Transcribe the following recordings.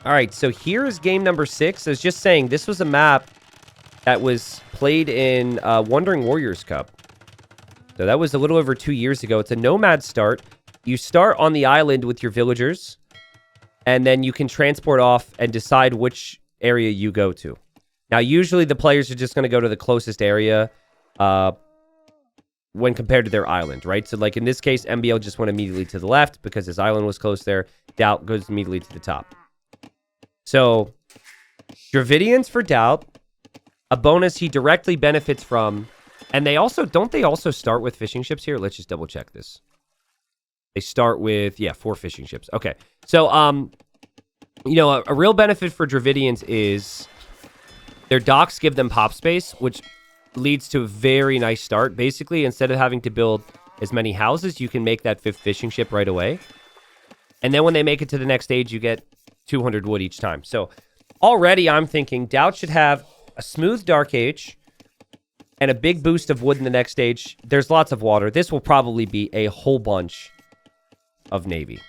All right, so here's game number 6. I was just saying, this was a map that was played in Wandering Warriors Cup. So that was a little over 2 years ago. It's a nomad start. You start on the island with your villagers, and then you can transport off and decide which area you go to. Now, usually the players are just going to go to the closest area when compared to their island, right? So, like in this case, MBL just went immediately to the left because his island was close there. DauT goes immediately to the top. So, Dravidians for DauT, a bonus he directly benefits from. And they also, don't they also start with fishing ships here? Let's just double check this. They start with, 4 fishing ships. Okay. So, you know, a real benefit for Dravidians is their docks give them pop space, which leads to a very nice start. Basically, instead of having to build as many houses, you can make that 5th fishing ship right away. And then when they make it to the next stage, you get 200 wood each time. So already I'm thinking DauT should have a smooth Dark Age and a big boost of wood in the next stage. There's lots of water. This will probably be a whole bunch of Navy.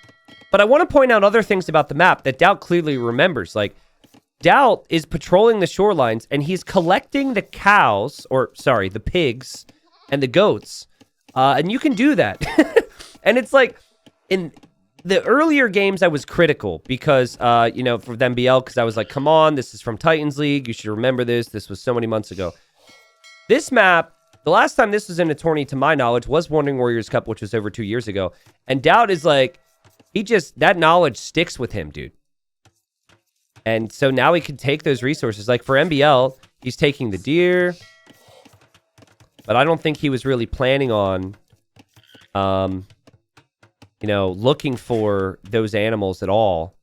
But I want to point out other things about the map that DauT clearly remembers. Like, DauT is patrolling the shorelines, and he's collecting the cows, the pigs, and the goats. And you can do that. And it's like, in the earlier games, I was critical because, you know, for the MBL, because I was like, come on, this is from Titans League. You should remember this. This was so many months ago. This map, the last time this was in a tourney, to my knowledge, was Wandering Warriors Cup, which was over 2 years ago. And DauT is like, that knowledge sticks with him, dude. And so now he can take those resources. Like for MBL, he's taking the deer. But I don't think he was really planning on, you know, looking for those animals at all.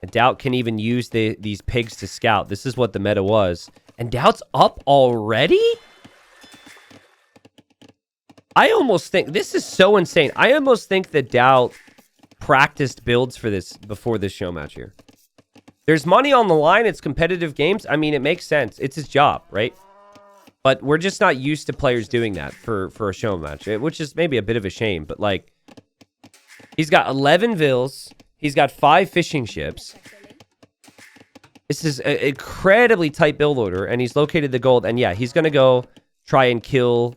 And DauT can even use these pigs to scout. This is what the meta was. And DauT's up already? I almost think, this is so insane. I almost think that DauT practiced builds for this before this show match here. There's money on the line. It's competitive games. I mean, it makes sense. It's his job, right? But we're just not used to players doing that for a show match, which is maybe a bit of a shame. But, like, he's got 11 vills. He's got 5 fishing ships. This is an incredibly tight build order, and he's located the gold. And, yeah, he's going to go try and kill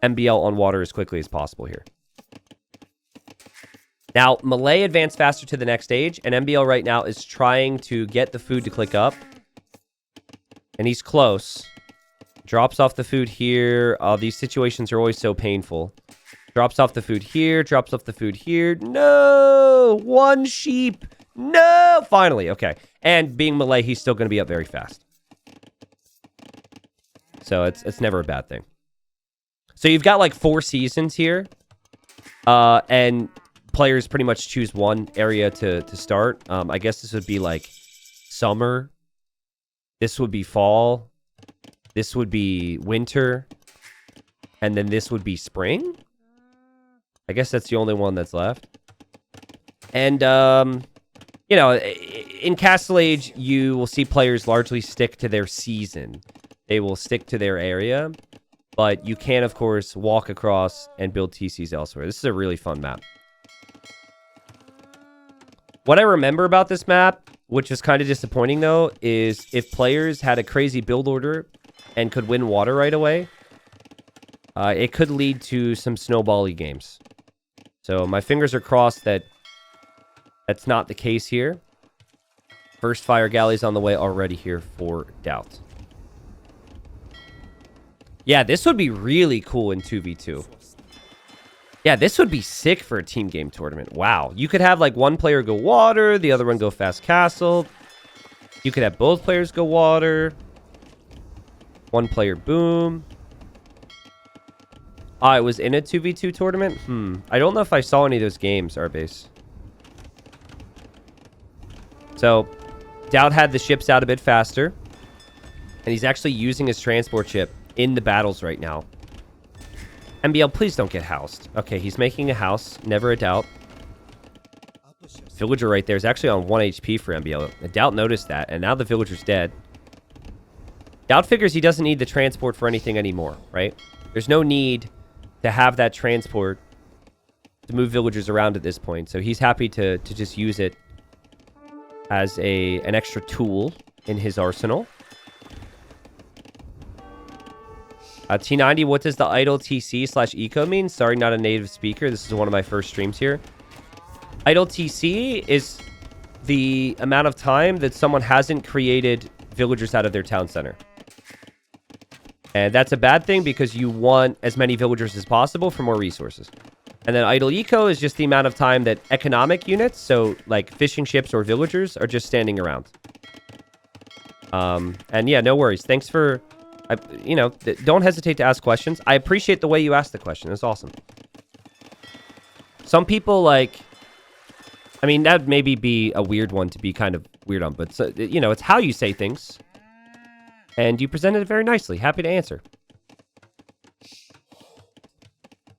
MBL on water as quickly as possible here. Now, Malay advanced faster to the next stage, and MBL right now is trying to get the food to click up. And he's close. Drops off the food here. These situations are always so painful. Drops off the food here. Drops off the food here. No! 1 sheep. No! Finally, okay. And being Malay, he's still going to be up very fast. So it's never a bad thing. So you've got like 4 seasons here. And players pretty much choose one area to start. I guess this would be like summer. This would be fall. This would be winter. And then this would be spring. I guess that's the only one that's left. And, you know, in Castle Age, you will see players largely stick to their season. They will stick to their area. But you can, of course, walk across and build TCs elsewhere. This is a really fun map. What I remember about this map, which is kind of disappointing, though, is if players had a crazy build order and could win water right away, it could lead to some snowbally games. So my fingers are crossed that that's not the case here. First fire galleys on the way already here for DauT. Yeah, this would be really cool in 2v2. Yeah, this would be sick for a team game tournament. Wow. You could have like one player go water, the other one go fast castle. You could have both players go water. One player boom. It was in a 2v2 tournament? I don't know if I saw any of those games, Arbase. So, DauT had the ships out a bit faster. And he's actually using his transport ship in the battles right now. MBL, please don't get housed. Okay, he's making a house. Never a DauT. Villager right there is actually on 1 HP for MBL. DauT noticed that, and now the villager's dead. DauT figures he doesn't need the transport for anything anymore, right? There's no need to have that transport to move villagers around at this point. So he's happy to just use it as an extra tool in his arsenal. T90, what does the idle TC / eco mean? Sorry, not a native speaker. This is one of my first streams here. Idle TC is the amount of time that someone hasn't created villagers out of their town center. And that's a bad thing because you want as many villagers as possible for more resources. And then idle eco is just the amount of time that economic units, so like fishing ships or villagers, are just standing around. And yeah, no worries. Thanks for... don't hesitate to ask questions. I appreciate the way you asked the question. It's awesome. Some people like... I mean, that'd maybe be a weird one to be kind of weird on, but, it's how you say things. And you presented it very nicely. Happy to answer.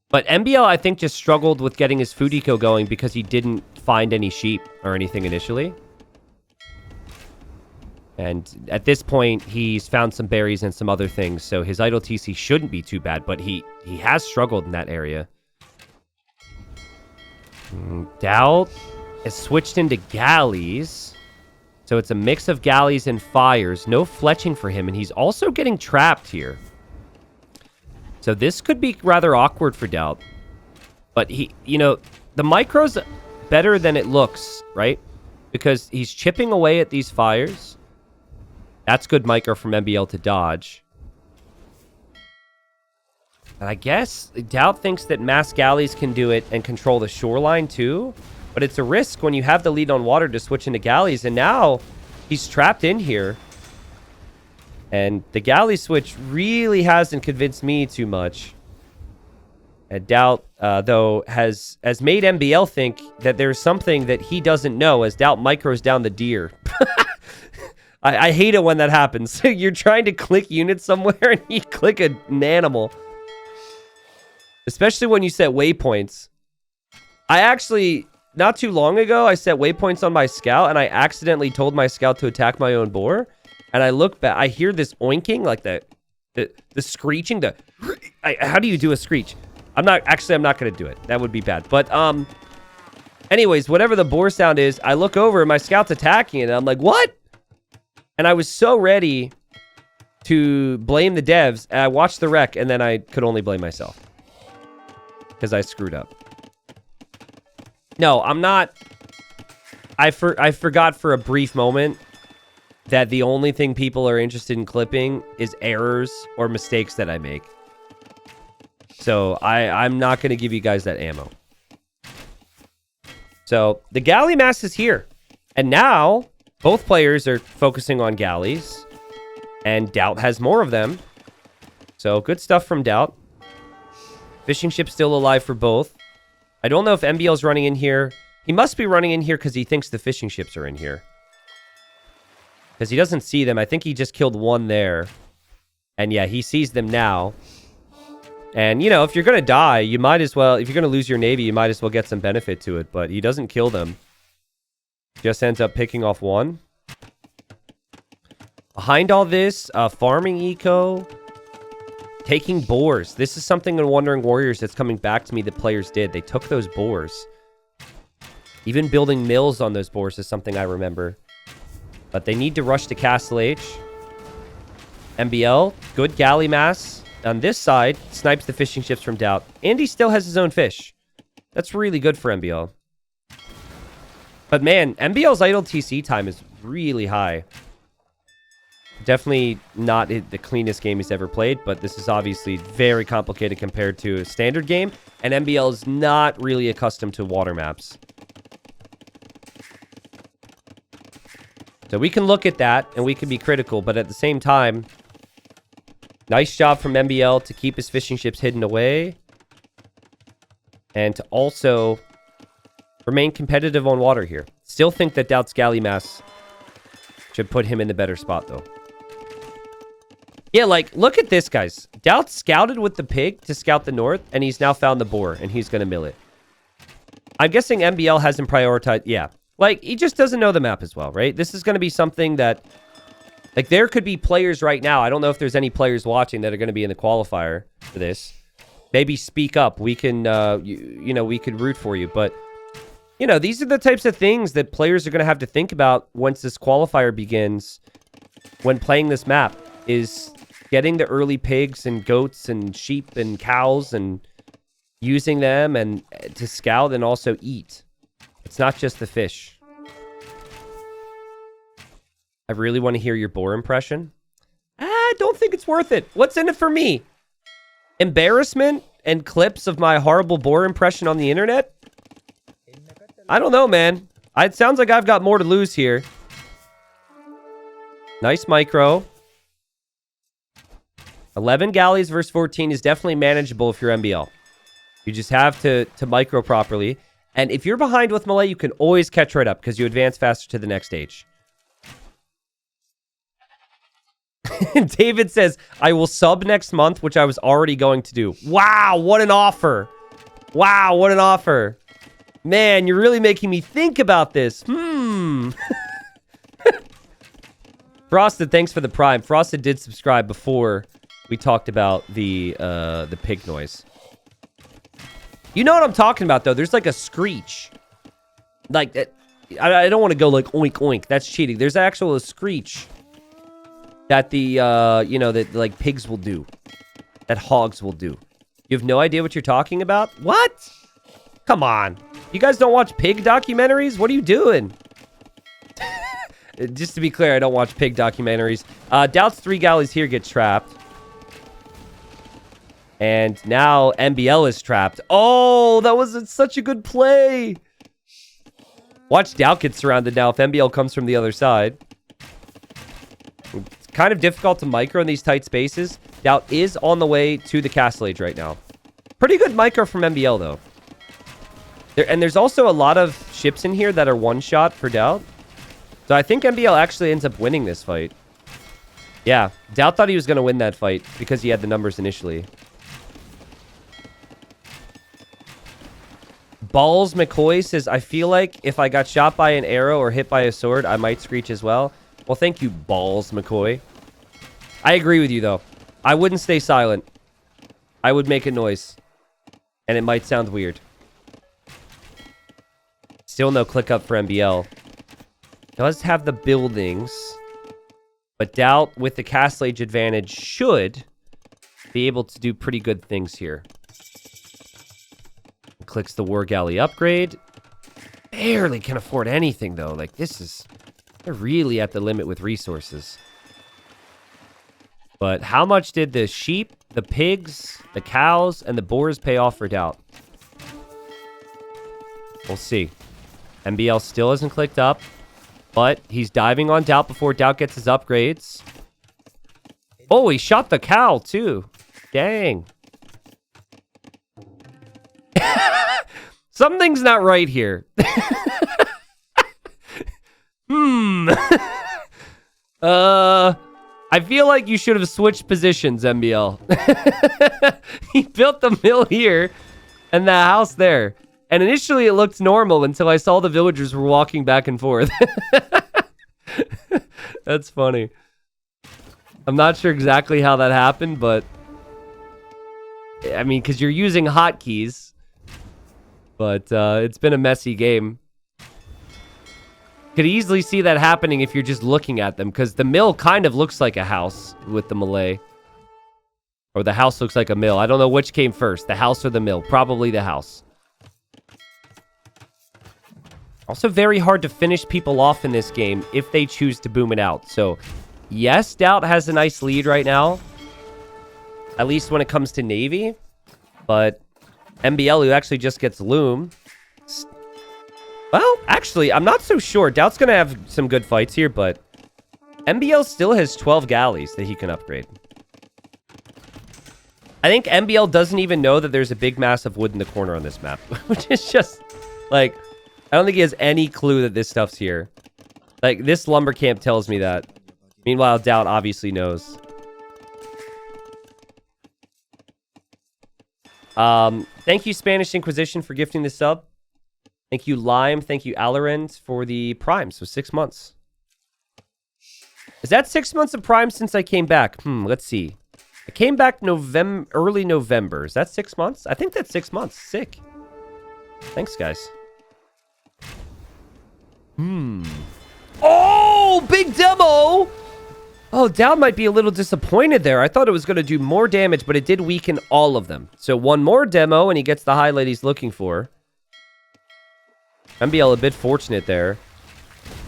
But MBL, I think, just struggled with getting his food eco going because he didn't find any sheep or anything initially. And at this point, he's found some berries and some other things, so his idle TC shouldn't be too bad, but he has struggled in that area. DauT has switched into galleys, so it's a mix of galleys and fires. No fletching for him, and he's also getting trapped here. So this could be rather awkward for DauT. But the micro's better than it looks, right? Because he's chipping away at these fires. That's good micro from MBL to dodge. And I guess DauT thinks that mass galleys can do it and control the shoreline too. But it's a risk when you have the lead on water to switch into galleys. And now he's trapped in here. And the galley switch really hasn't convinced me too much. And DauT, though, has made MBL think that there's something that he doesn't know as DauT micros down the deer. I hate it when that happens. You're trying to click units somewhere and you click an animal. Especially when you set waypoints. I actually, not too long ago, I set waypoints on my scout and I accidentally told my scout to attack my own boar. And I look back, I hear this oinking, like the screeching, how do you do a screech? I'm not going to do it. That would be bad. But, anyways, whatever the boar sound is, I look over and my scout's attacking it and I'm like, what? And I was so ready to blame the devs, and I watched the wreck, and then I could only blame myself. Because I screwed up. No, I'm not... I forgot for a brief moment that the only thing people are interested in clipping is errors or mistakes that I make. So, I'm not going to give you guys that ammo. So, the galley mass is here. And now... both players are focusing on galleys, and DauT has more of them. So, good stuff from DauT. Fishing ship still alive for both. I don't know if MBL's running in here. He must be running in here because he thinks the fishing ships are in here. Because he doesn't see them. I think he just killed one there. And yeah, he sees them now. And, if you're going to die, you might as well... if you're going to lose your navy, you might as well get some benefit to it. But he doesn't kill them. Just ends up picking off one. Behind all this, farming eco, taking boars. This is something in Wandering Warriors that's coming back to me that players did. They took those boars. Even building mills on those boars is something I remember. But they need to rush to Castle H. MBL, good galley mass. On this side, snipes the fishing ships from DauT. And he still has his own fish. That's really good for MBL. But man, MBL's idle TC time is really high. Definitely not the cleanest game he's ever played, but this is obviously very complicated compared to a standard game, and MBL is not really accustomed to water maps. So we can look at that, and we can be critical, but at the same time, nice job from MBL to keep his fishing ships hidden away, and to also... remain competitive on water here. Still think that DauT's galley mass should put him in the better spot, though. Yeah, like, look at this, guys. DauT scouted with the pig to scout the north, and he's now found the boar, and he's going to mill it. I'm guessing MBL hasn't prioritized... yeah. Like, he just doesn't know the map as well, right? This is going to be something that... like, there could be players right now. I don't know if there's any players watching that are going to be in the qualifier for this. Maybe speak up. We can, we could root for you, but... You know, these are the types of things that players are going to have to think about once this qualifier begins when playing this map, is getting the early pigs and goats and sheep and cows and using them and to scout and also eat. It's not just the fish. I really want to hear your boar impression. I don't think it's worth it. What's in it for me? Embarrassment and clips of my horrible boar impression on the internet? I don't know, man. It sounds like I've got more to lose here. Nice micro. 11 galleys versus 14 is definitely manageable if you're MBL. You just have to micro properly. And if you're behind with melee, you can always catch right up because you advance faster to the next stage. David says, I will sub next month, which I was already going to do. Wow, what an offer. Wow, what an offer. Man, you're really making me think about this. Frosted, thanks for the prime. Frosted did subscribe before we talked about the pig noise. You know what I'm talking about, though. There's like a screech. Like, I don't want to go like oink oink. That's cheating. There's actual a screech that the, you know, that like pigs will do. That hogs will do. You have no idea what you're talking about? What? Come on. You guys don't watch pig documentaries? What are you doing? Just to be clear, I don't watch pig documentaries. DauT's 3 galleys here get trapped. And now MBL is trapped. Oh, that was such a good play. Watch DauT get surrounded now if MBL comes from the other side. It's kind of difficult to micro in these tight spaces. DauT is on the way to the castle age right now. Pretty good micro from MBL, though. And there's also a lot of ships in here that are one-shot for DauT. So I think MBL actually ends up winning this fight. Yeah, DauT thought he was going to win that fight because he had the numbers initially. Balls McCoy says, I feel like if I got shot by an arrow or hit by a sword, I might screech as well. Well, thank you, Balls McCoy. I agree with you, though. I wouldn't stay silent. I would make a noise. And it might sound weird. Still no click up for MBL. Does have the buildings. But DauT, with the castle age advantage, should be able to do pretty good things here. Clicks the War Galley upgrade. Barely can afford anything, though. Like, this is... They're really at the limit with resources. But how much did the sheep, the pigs, the cows, and the boars pay off for DauT? We'll see. MBL still hasn't clicked up. But he's diving on DauT before DauT gets his upgrades. Oh, he shot the cow, too. Dang. Something's not right here. I feel like you should have switched positions, MBL. He built the mill here and the house there. And initially it looked normal until I saw the villagers were walking back and forth. That's funny. I'm not sure exactly how that happened, but... I mean, because you're using hotkeys. But it's been a messy game. Could easily see that happening if you're just looking at them, because the mill kind of looks like a house with the melee. Or the house looks like a mill. I don't know which came first, the house or the mill. Probably the house. Also very hard to finish people off in this game if they choose to boom it out. So, yes, DauT has a nice lead right now. At least when it comes to Navy. But MBL, who actually just gets Loom. Well, actually, I'm not so sure. DauT's going to have some good fights here, but MBL still has 12 galleys that he can upgrade. I think MBL doesn't even know that there's a big mass of wood in the corner on this map. Which is just, like... I don't think he has any clue that this stuff's here. Like, this lumber camp tells me that. Meanwhile, DauT obviously knows. Thank you, Spanish Inquisition, for gifting the sub. Thank you, Lime. Thank you, Alarend, for the Prime. So 6 months. Is that 6 months of Prime since I came back? Let's see. I came back early November. Is that 6 months? I think that's 6 months. Sick. Thanks, guys. Oh, big demo! Oh, DauT might be a little disappointed there. I thought it was going to do more damage, but it did weaken all of them. So one more demo, and he gets the highlight he's looking for. MBL a bit fortunate there.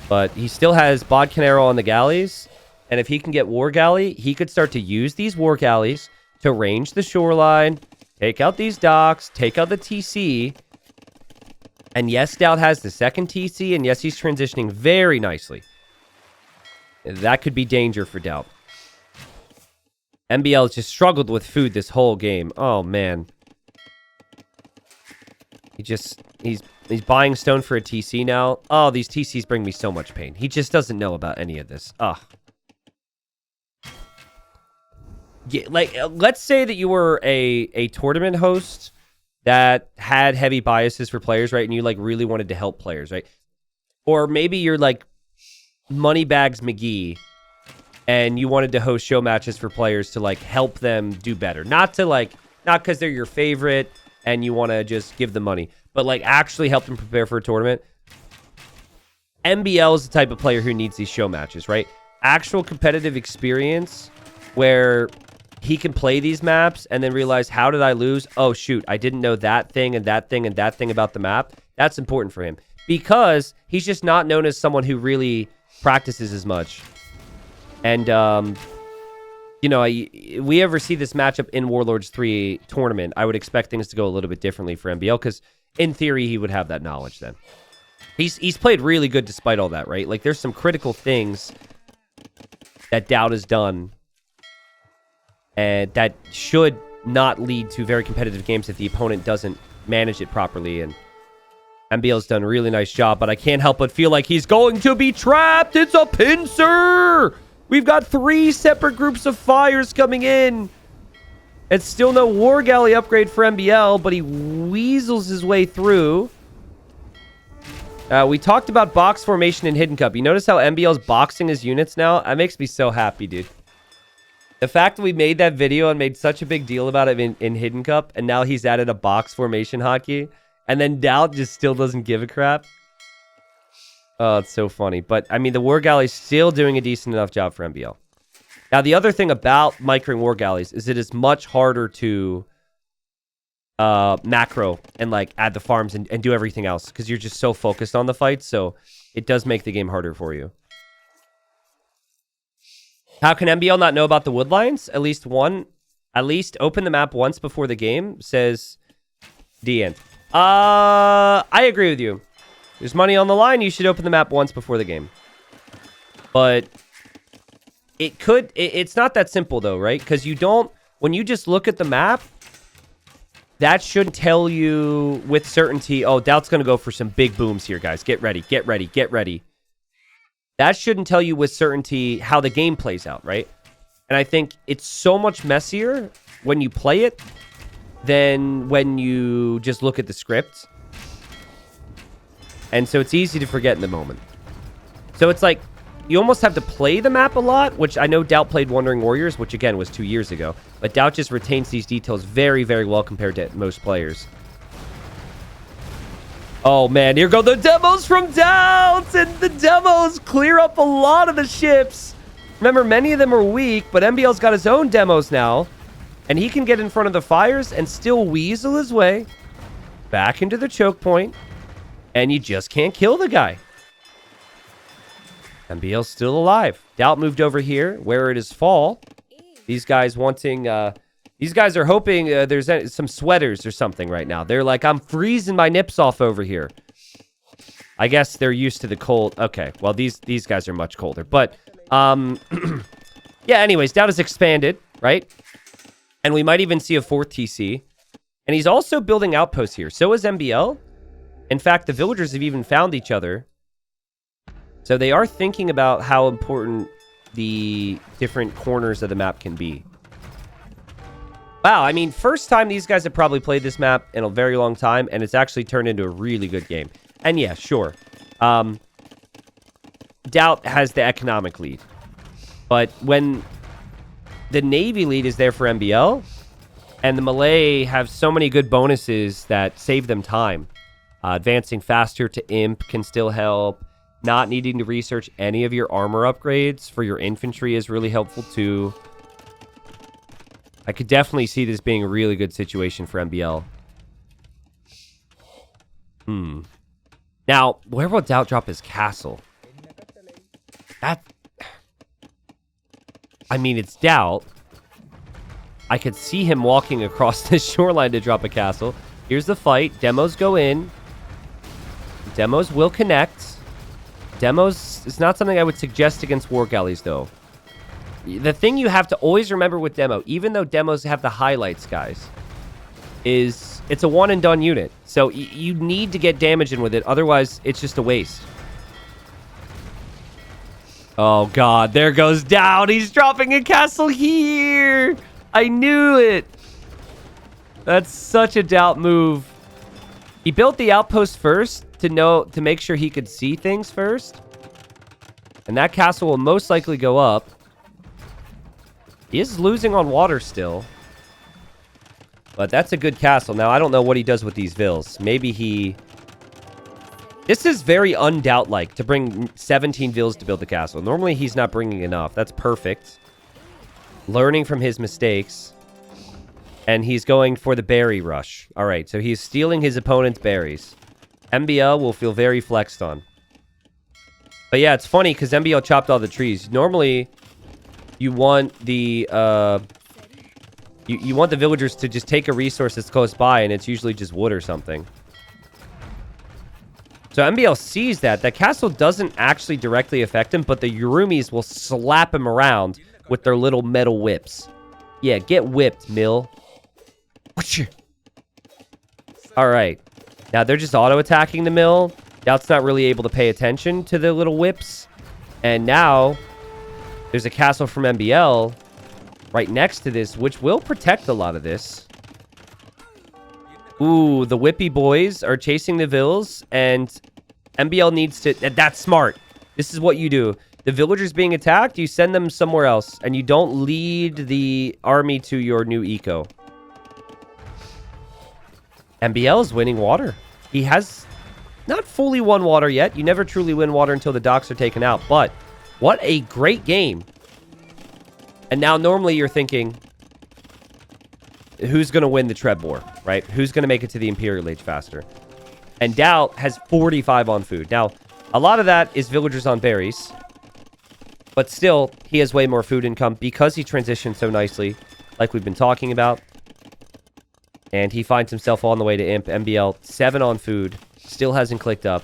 But he still has Bodcanero on the galleys. And if he can get War Galley, he could start to use these War Galleys to range the shoreline, take out these docks, take out the TC. And yes, DauT has the second TC, and yes, he's transitioning very nicely. That could be danger for DauT. MBL has just struggled with food this whole game. Oh, man. He's buying stone for a TC now. Oh, these TCs bring me so much pain. He just doesn't know about any of this. Ugh. Yeah, like, let's say that you were a tournament host that had heavy biases for players, right? And you, like, really wanted to help players, right? Or maybe you're, like, Moneybags McGee, and you wanted to host show matches for players to, like, help them do better. Not because they're your favorite and you want to just give them money, but, like, actually help them prepare for a tournament. MBL is the type of player who needs these show matches, right? Actual competitive experience where he can play these maps and then realize, how did I lose? Oh, shoot, I didn't know that thing and that thing and that thing about the map. That's important for him because he's just not known as someone who really practices as much. And, you know, we ever see this matchup in Warlords 3 tournament, I would expect things to go a little bit differently for MBL because, in theory, he would have that knowledge then. He's played really good despite all that, right? Like, there's some critical things that DauT has done and that should not lead to very competitive games if the opponent doesn't manage it properly. And MBL's done a really nice job, but I can't help but feel like he's going to be trapped. It's a pincer. We've got 3 separate groups of fires coming in. It's still no War Galley upgrade for MBL, but he weasels his way through. We talked about box formation in Hidden Cup. You notice how MBL's boxing his units now? That makes me so happy, dude. The fact that we made that video and made such a big deal about it in Hidden Cup, and now he's added a box formation hotkey. And then DauT just still doesn't give a crap. Oh, it's so funny. But, I mean, the War Galley's still doing a decent enough job for MBL. Now, the other thing about microing War Galleys is it is much harder to macro and, like, add the farms and do everything else. Because you're just so focused on the fight. So, it does make the game harder for you. How can MBL not know about the wood lines? At least open the map once before the game, says DN. I agree with you. There's money on the line. You should open the map once before the game. But it's not that simple though, right? Because when you just look at the map, that should tell you with certainty, oh, DauT's going to go for some big booms here, guys. Get ready, get ready, get ready. That shouldn't tell you with certainty how the game plays out, right? And I think it's so much messier when you play it than when you just look at the script. And so it's easy to forget in the moment. So it's like, you almost have to play the map a lot, which I know DauT played Wandering Warriors, which again was 2 years ago. But DauT just retains these details very, very well compared to most players. Oh man, here go the demos from DauT! And the demos clear up a lot of the ships. Remember, many of them are weak, but MBL's got his own demos now. And he can get in front of the fires and still weasel his way back into the choke point. And you just can't kill the guy. MBL's still alive. DauT moved over here where it is fall. These guys wanting... these guys are hoping there's some sweaters or something right now. They're like, I'm freezing my nips off over here. I guess they're used to the cold. Okay, well, these guys are much colder. But, yeah, anyways, DauT has expanded, right? And we might even see a 4th TC. And he's also building outposts here. So is MBL. In fact, the villagers have even found each other. So they are thinking about how important the different corners of the map can be. Wow, I mean, first time these guys have probably played this map in a very long time, and it's actually turned into a really good game. And yeah, sure. DauT has the economic lead. But when the Navy lead is there for MBL, and the Malay have so many good bonuses that save them time. Advancing faster to Imp can still help. not needing to research any of your armor upgrades for your infantry is really helpful too. I could definitely see this being a really good situation for MBL. Now, where will DauT drop his castle? I mean, it's DauT. I could see him walking across this shoreline to drop a castle. Here's the fight. Demos go in. Demos will connect. Demos is not something I would suggest against war galleys, though. The thing you have to always remember with demo, even though demos have the highlights, guys, is it's a one-and-done unit. So you need to get damage in with it. Otherwise, it's just a waste. Oh, God. There goes DauT. He's dropping a castle here. I knew it. That's such a DauT move. He built the outpost first to make sure he could see things first. And that castle will most likely go up. He is losing on water still. But that's a good castle. Now, I don't know what he does with these vills. Maybe he... This is very un-DauT-like to bring 17 vills to build the castle. Normally, he's not bringing enough. That's perfect. Learning from his mistakes. And he's going for the berry rush. All right, so he's stealing his opponent's berries. MBL will feel very flexed on. But yeah, it's funny because MBL chopped all the trees. Normally, you want the you want the villagers to just take a resource that's close by, and it's usually just wood or something. So MBL sees that. That castle doesn't actually directly affect him, but the Yurumis will slap him around with their little metal whips. Yeah, get whipped, Mill. All right. Now, they're just auto-attacking the mill. DauT's not really able to pay attention to the little whips. And now, there's a castle from MBL right next to this, which will protect a lot of this. Ooh, the whippy boys are chasing the vills, and MBL needs to... That's smart. This is what you do. The villagers being attacked, you send them somewhere else, and you don't lead the army to your new eco. MBL is winning water. He has not fully won water yet. You never truly win water until the docks are taken out. But what a great game. And now normally you're thinking, who's going to win the Treb War, right? Who's going to make it to the Imperial Age faster? And DauT has 45 on food. Now, a lot of that is villagers on berries. But still, he has way more food income because he transitioned so nicely, like we've been talking about. And he finds himself on the way to Imp. MBL, 7 on food. Still hasn't clicked up.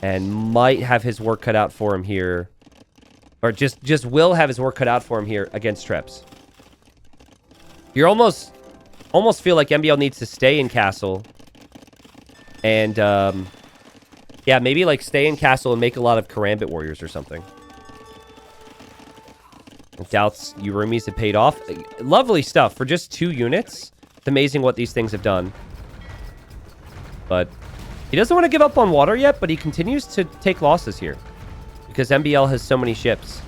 And might have his work cut out for him here. Or just will have his work cut out for him here against Trebs. You're almost feel like MBL needs to stay in castle. And, yeah, maybe like stay in castle and make a lot of Karambit warriors or something. DauT's Yurumis have paid off. Lovely stuff for just 2 units. It's amazing what these things have done. But he doesn't want to give up on water yet, but he continues to take losses here. Because MBL has so many ships.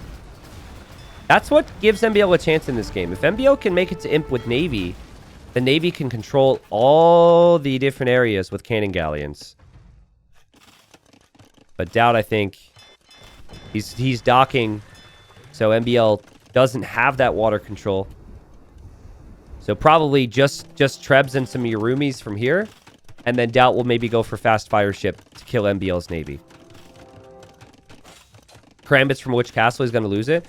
That's what gives MBL a chance in this game. If MBL can make it to Imp with Navy, the Navy can control all the different areas with cannon galleons. But DauT, I think, he's docking, so MBL doesn't have that water control. So probably just Trebs and some Yurumis from here. And then DauT will maybe go for fast fire ship to kill MBL's Navy. Karambits from which castle is going to lose it?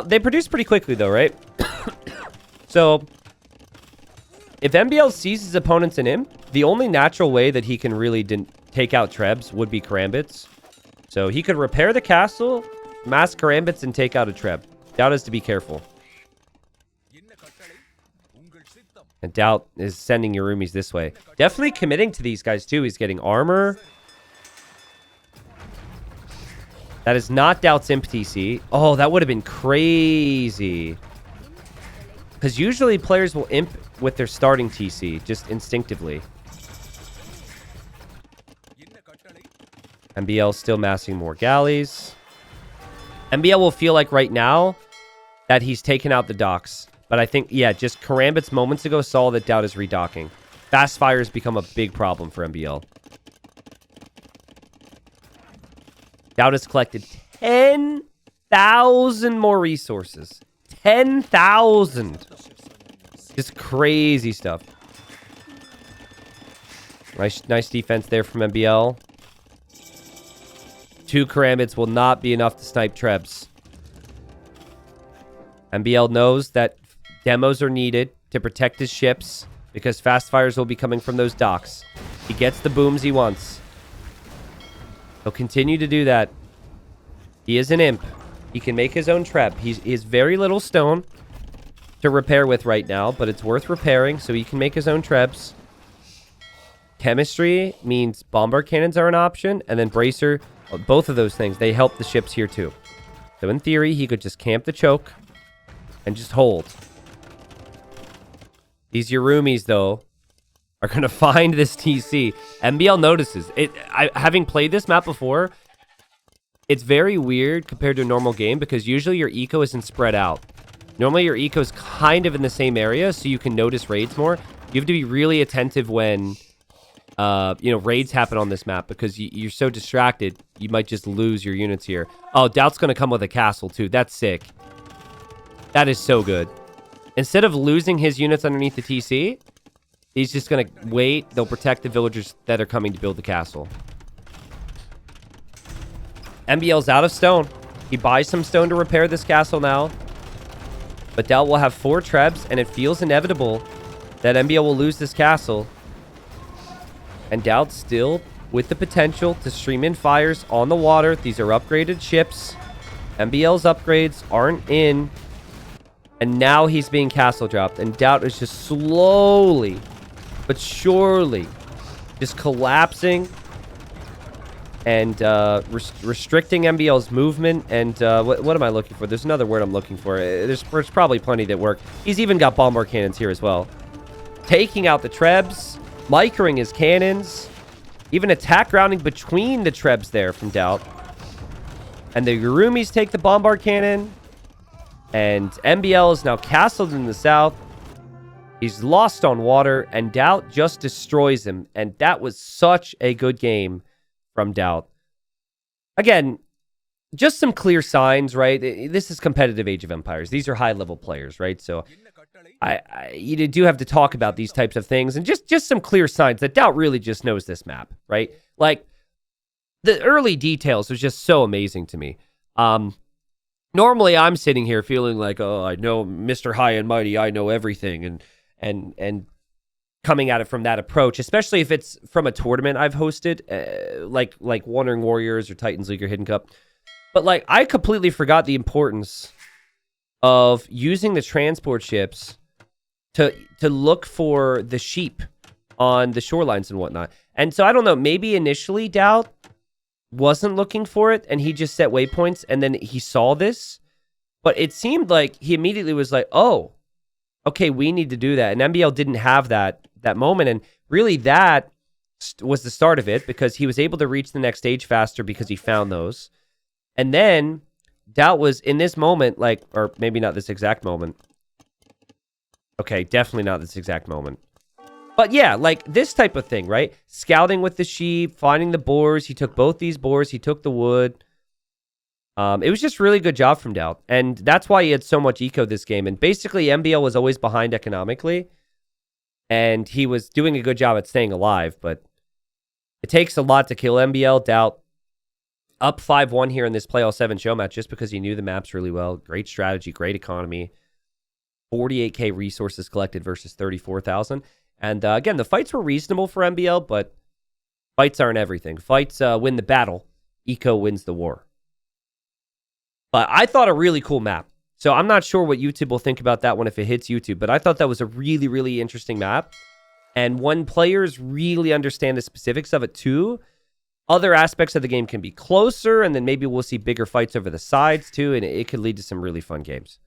They produce pretty quickly though, right? So, if MBL sees his opponents in him, the only natural way that he can really take out Trebs would be Karambits. So he could repair the castle, mass Karambits, and take out a Treb. DauT has to be careful. And DauT is sending Yurumis this way. Definitely committing to these guys, too. He's getting armor. That is not DauT's Imp TC. Oh, that would have been crazy. Because usually players will Imp with their starting TC, just instinctively. MBL still massing more galleys. MBL will feel like right now that he's taken out the docks. But I think, yeah, just Karambits moments ago saw that DauT is redocking. Fast fire has become a big problem for MBL. DauT has collected 10,000 more resources. 10,000. Just crazy stuff. Nice defense there from MBL. 2 Karamids will not be enough to snipe Trebs. MBL knows that demos are needed to protect his ships because fast fires will be coming from those docks. He gets the booms he wants. He'll continue to do that. He is an imp. He can make his own Treb. He has very little stone to repair with right now, but it's worth repairing so he can make his own Trebs. Chemistry means bombard cannons are an option, and then bracer, both of those things, they help the ships here too. So in theory, he could just camp the choke and just hold. These Yurumis, though, are going to find this TC. MBL notices. Having played this map before, it's very weird compared to a normal game because usually your eco isn't spread out. Normally your eco is kind of in the same area, so you can notice raids more. You have to be really attentive when raids happen on this map because you're so distracted, you might just lose your units here. Oh, DauT's going to come with a castle, too. That's sick. That is so good. Instead of losing his units underneath the TC, he's just going to wait. They'll protect the villagers that are coming to build the castle. MBL's out of stone. He buys some stone to repair this castle now. But DauT will have 4 Trebs, and it feels inevitable that MBL will lose this castle. And DauT still with the potential to stream in fires on the water. These are upgraded ships. MBL's upgrades aren't in. And now he's being castle dropped. And DauT is just slowly, but surely, just collapsing and restricting MBL's movement. And what am I looking for? There's another word I'm looking for. There's probably plenty that work. He's even got bombard cannons here as well. Taking out the Trebs. Microing his cannons. Even attack grounding between the Trebs there from DauT. And the Yurumis take the bombard cannon. And MBL is now castled in the south. He's lost on water. And DauT just destroys him. And that was such a good game from DauT. Again, just some clear signs, right? This is competitive Age of Empires. These are high-level players, right? So you do have to talk about these types of things, and just some clear signs that DauT really just knows this map, right? Like, the early details was just so amazing to me. Normally, I'm sitting here feeling like, oh, I know Mr. High and Mighty, I know everything, and coming at it from that approach, especially if it's from a tournament I've hosted, like Wandering Warriors or Titans League or Hidden Cup. But, like, I completely forgot the importance of using the transport ships to look for the sheep on the shorelines and whatnot. And so, I don't know, maybe initially DauT wasn't looking for it, and he just set waypoints, and then he saw this. But it seemed like he immediately was like, oh, okay, we need to do that. And MBL didn't have that moment, and really that was the start of it, because he was able to reach the next stage faster because he found those. And then DauT was in this moment, like, or maybe not this exact moment. Okay, definitely not this exact moment. But yeah, like this type of thing, right? Scouting with the sheep, finding the boars. He took both these boars. He took the wood. It was just really good job from DauT. And that's why he had so much eco this game. And basically, MBL was always behind economically. And he was doing a good job at staying alive. But it takes a lot to kill MBL. DauT up 5-1 here in this Play All 7 show match just because he knew the maps really well. Great strategy, great economy. 48k resources collected versus 34,000. And again, the fights were reasonable for MBL, but fights aren't everything. Fights win the battle. Eco wins the war. But I thought a really cool map. So I'm not sure what YouTube will think about that one if it hits YouTube, but I thought that was a really, really interesting map. And when players really understand the specifics of it too, other aspects of the game can be closer, and then maybe we'll see bigger fights over the sides too, and it could lead to some really fun games.